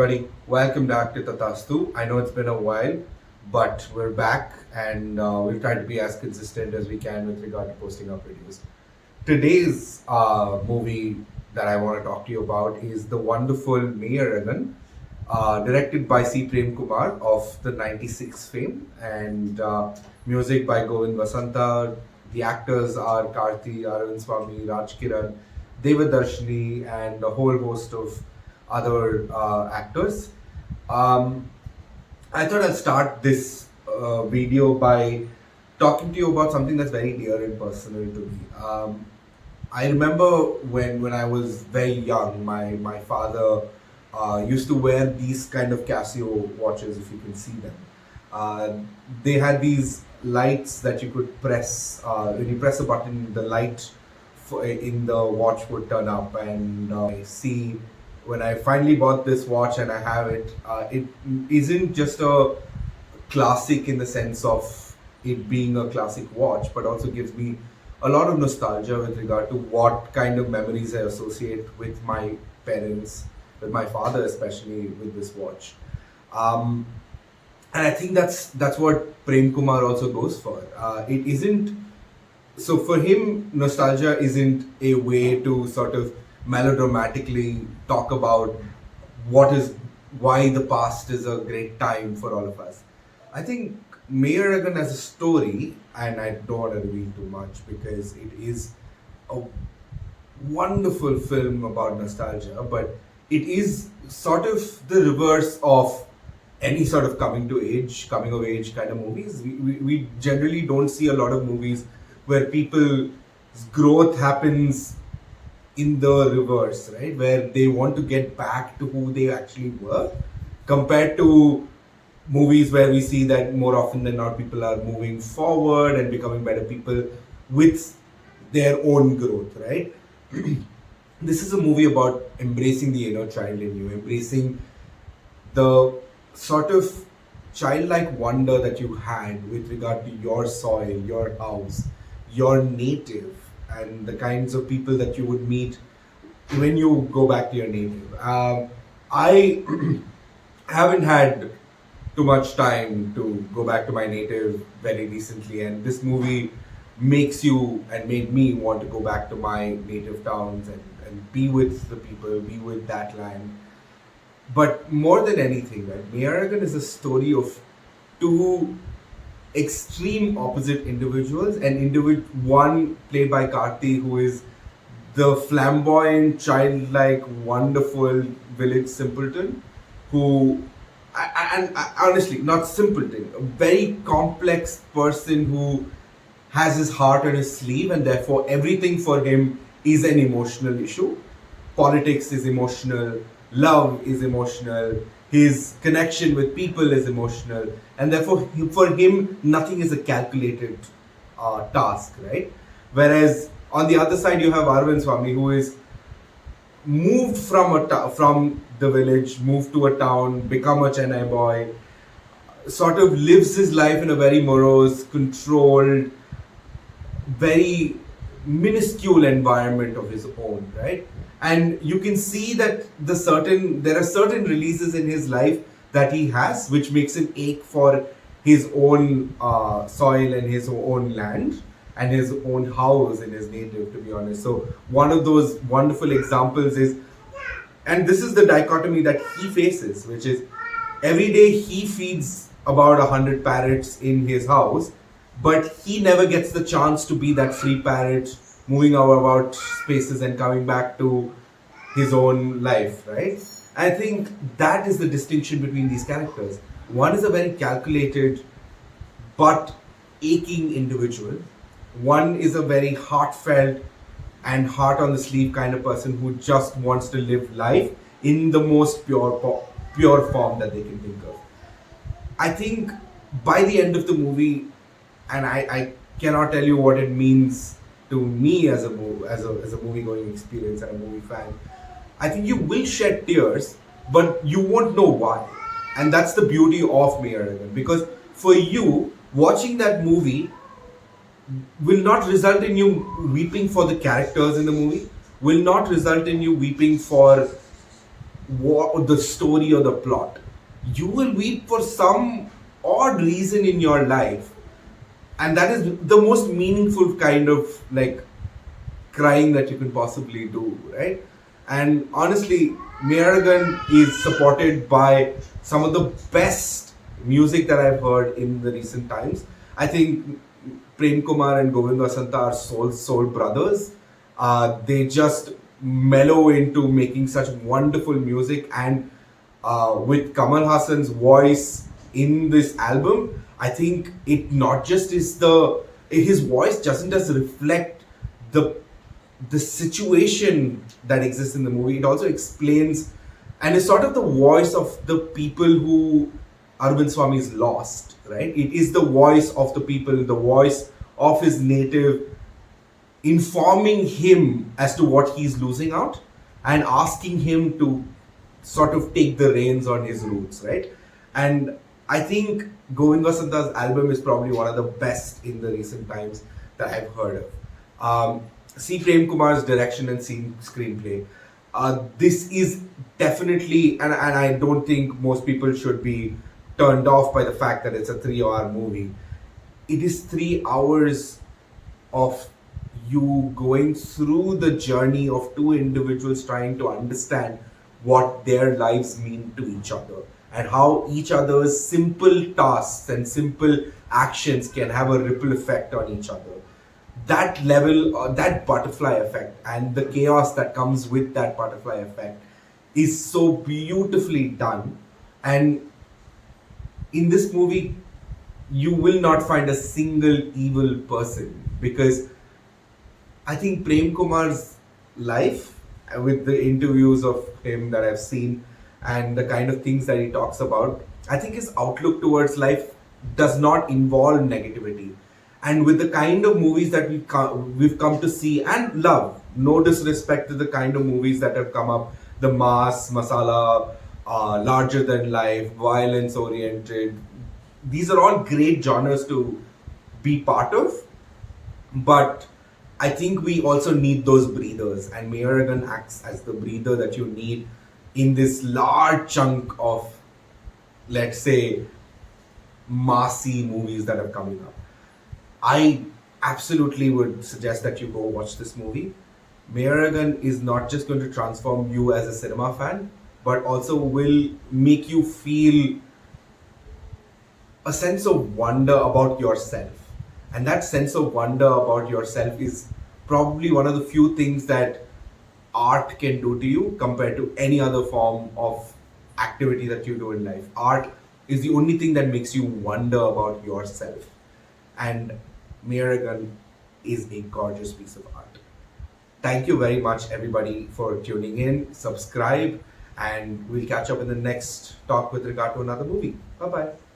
everybody. Welcome back to Tathaastu. I know it's been a while, but we're back and we'll try to be as consistent as we can with regard to posting our videos. Today's movie that I want to talk to you about is the wonderful Meiyazhagan, directed by Prem Kumar of the 96 fame, and music by Govind Vasantha. The actors are Karthi, Aravind Swamy, Kiran, Devadarshini, and a whole host of other actors. Um, I thought I'd start this video by talking to you about something that's very dear and personal to me. I remember when I was very young, my father used to wear these kind of Casio watches, if you can see them. They had these lights that you could press. When you press a button, the light in the watch would turn up, and I see when I finally bought this watch and I have it, it isn't just a classic in the sense of it being a classic watch, but also gives me a lot of nostalgia with regard to what kind of memories I associate with my parents, with my father especially, with this watch. And I think that's what Prem Kumar also goes for. It isn't so for him. Nostalgia isn't a way to sort of melodramatically talk about why the past is a great time for all of us. I think Meiyazhagan as a story, and I don't want to reveal too much because it is a wonderful film about nostalgia, but it is sort of the reverse of any sort of coming of age kind of movies. We generally don't see a lot of movies where people's growth happens in the reverse, right? Where they want to get back to who they actually were, compared to movies where we see that more often than not people are moving forward and becoming better people with their own growth, right? This is a movie about embracing the inner child in you, embracing the sort of childlike wonder that you had with regard to your soil, your house, your native, and the kinds of people that you would meet when you go back to your native. I haven't had too much time to go back to my native very recently, and this movie makes you and made me want to go back to my native towns and be with the people, be with that land. But more than anything, right, Meiyazhagan is a story of two extreme opposite individuals, and one played by Karthi, who is the flamboyant, childlike, wonderful village simpleton, who and honestly not simpleton, a very complex person who has his heart on his sleeve, and therefore everything for him is an emotional issue. Politics is emotional, love is emotional, his connection with people is emotional, and therefore for him nothing is a calculated task, right? Whereas on the other side you have Aravind Swamy, who is moved from the village, moved to a town, become a Chennai boy, sort of lives his life in a very morose, controlled, very minuscule environment of his own, right? And you can see that there are certain releases in his life that he has, which makes him ache for his own soil and his own land and his own house in his native, to be honest. So one of those wonderful examples is, and this is the dichotomy that he faces, which is every day he feeds about 100 parrots in his house, but he never gets the chance to be that free parrot moving about spaces and coming back to his own life, right? I think that is the distinction between these characters. One is a very calculated but aching individual. One is a very heartfelt and heart on the sleeve kind of person who just wants to live life in the most pure form that they can think of. I think by the end of the movie, and I cannot tell you what it means to me as a movie going experience and a movie fan, I think you will shed tears, but you won't know why. And that's the beauty of Meiyazhagan, because for you, watching that movie will not result in you weeping for the characters in the movie, will not result in you weeping for the story or the plot. You will weep for some odd reason in your life, and that is the most meaningful kind of like crying that you can possibly do, right? And honestly, Meiyazhagan is supported by some of the best music that I've heard in the recent times. I think Prem Kumar and Govind Vasanta are soul brothers. They just mellow into making such wonderful music, and with Kamal Hassan's voice in this album, I think it not just is his voice doesn't just reflect the the situation that exists in the movie. It also explains and is sort of the voice of the people who Aravind Swamy is lost, right? It is the voice of the people, the voice of his native, informing him as to what he's losing out and asking him to sort of take the reins on his roots, right? And I think Govind Vasanta's album is probably one of the best in the recent times that I've heard of. See Prem Kumar's direction and screenplay. This is definitely, and I don't think most people should be turned off by the fact that it's a 3 hour movie. It is 3 hours of you going through the journey of two individuals trying to understand what their lives mean to each other and how each other's simple tasks and simple actions can have a ripple effect on each other. That level, that butterfly effect, and the chaos that comes with that butterfly effect is so beautifully done. And in this movie, you will not find a single evil person, because I think Prem Kumar's life, with the interviews of him that I've seen and the kind of things that he talks about, I think his outlook towards life does not involve negativity. And with the kind of movies that we've come to see and love, no disrespect to the kind of movies that have come up, the mass, masala, larger than life, violence oriented, these are all great genres to be part of. But I think we also need those breathers, and Meiyazhagan acts as the breather that you need in this large chunk of, let's say, massy movies that are coming up. I absolutely would suggest that you go watch this movie. Meiyazhagan is not just going to transform you as a cinema fan, but also will make you feel a sense of wonder about yourself. And that sense of wonder about yourself is probably one of the few things that art can do to you compared to any other form of activity that you do in life. Art is the only thing that makes you wonder about yourself. And Meiyazhagan is a gorgeous piece of art. Thank you very much, everybody, for tuning in. Subscribe, and we'll catch up in the next talk with regard to another movie. Bye bye.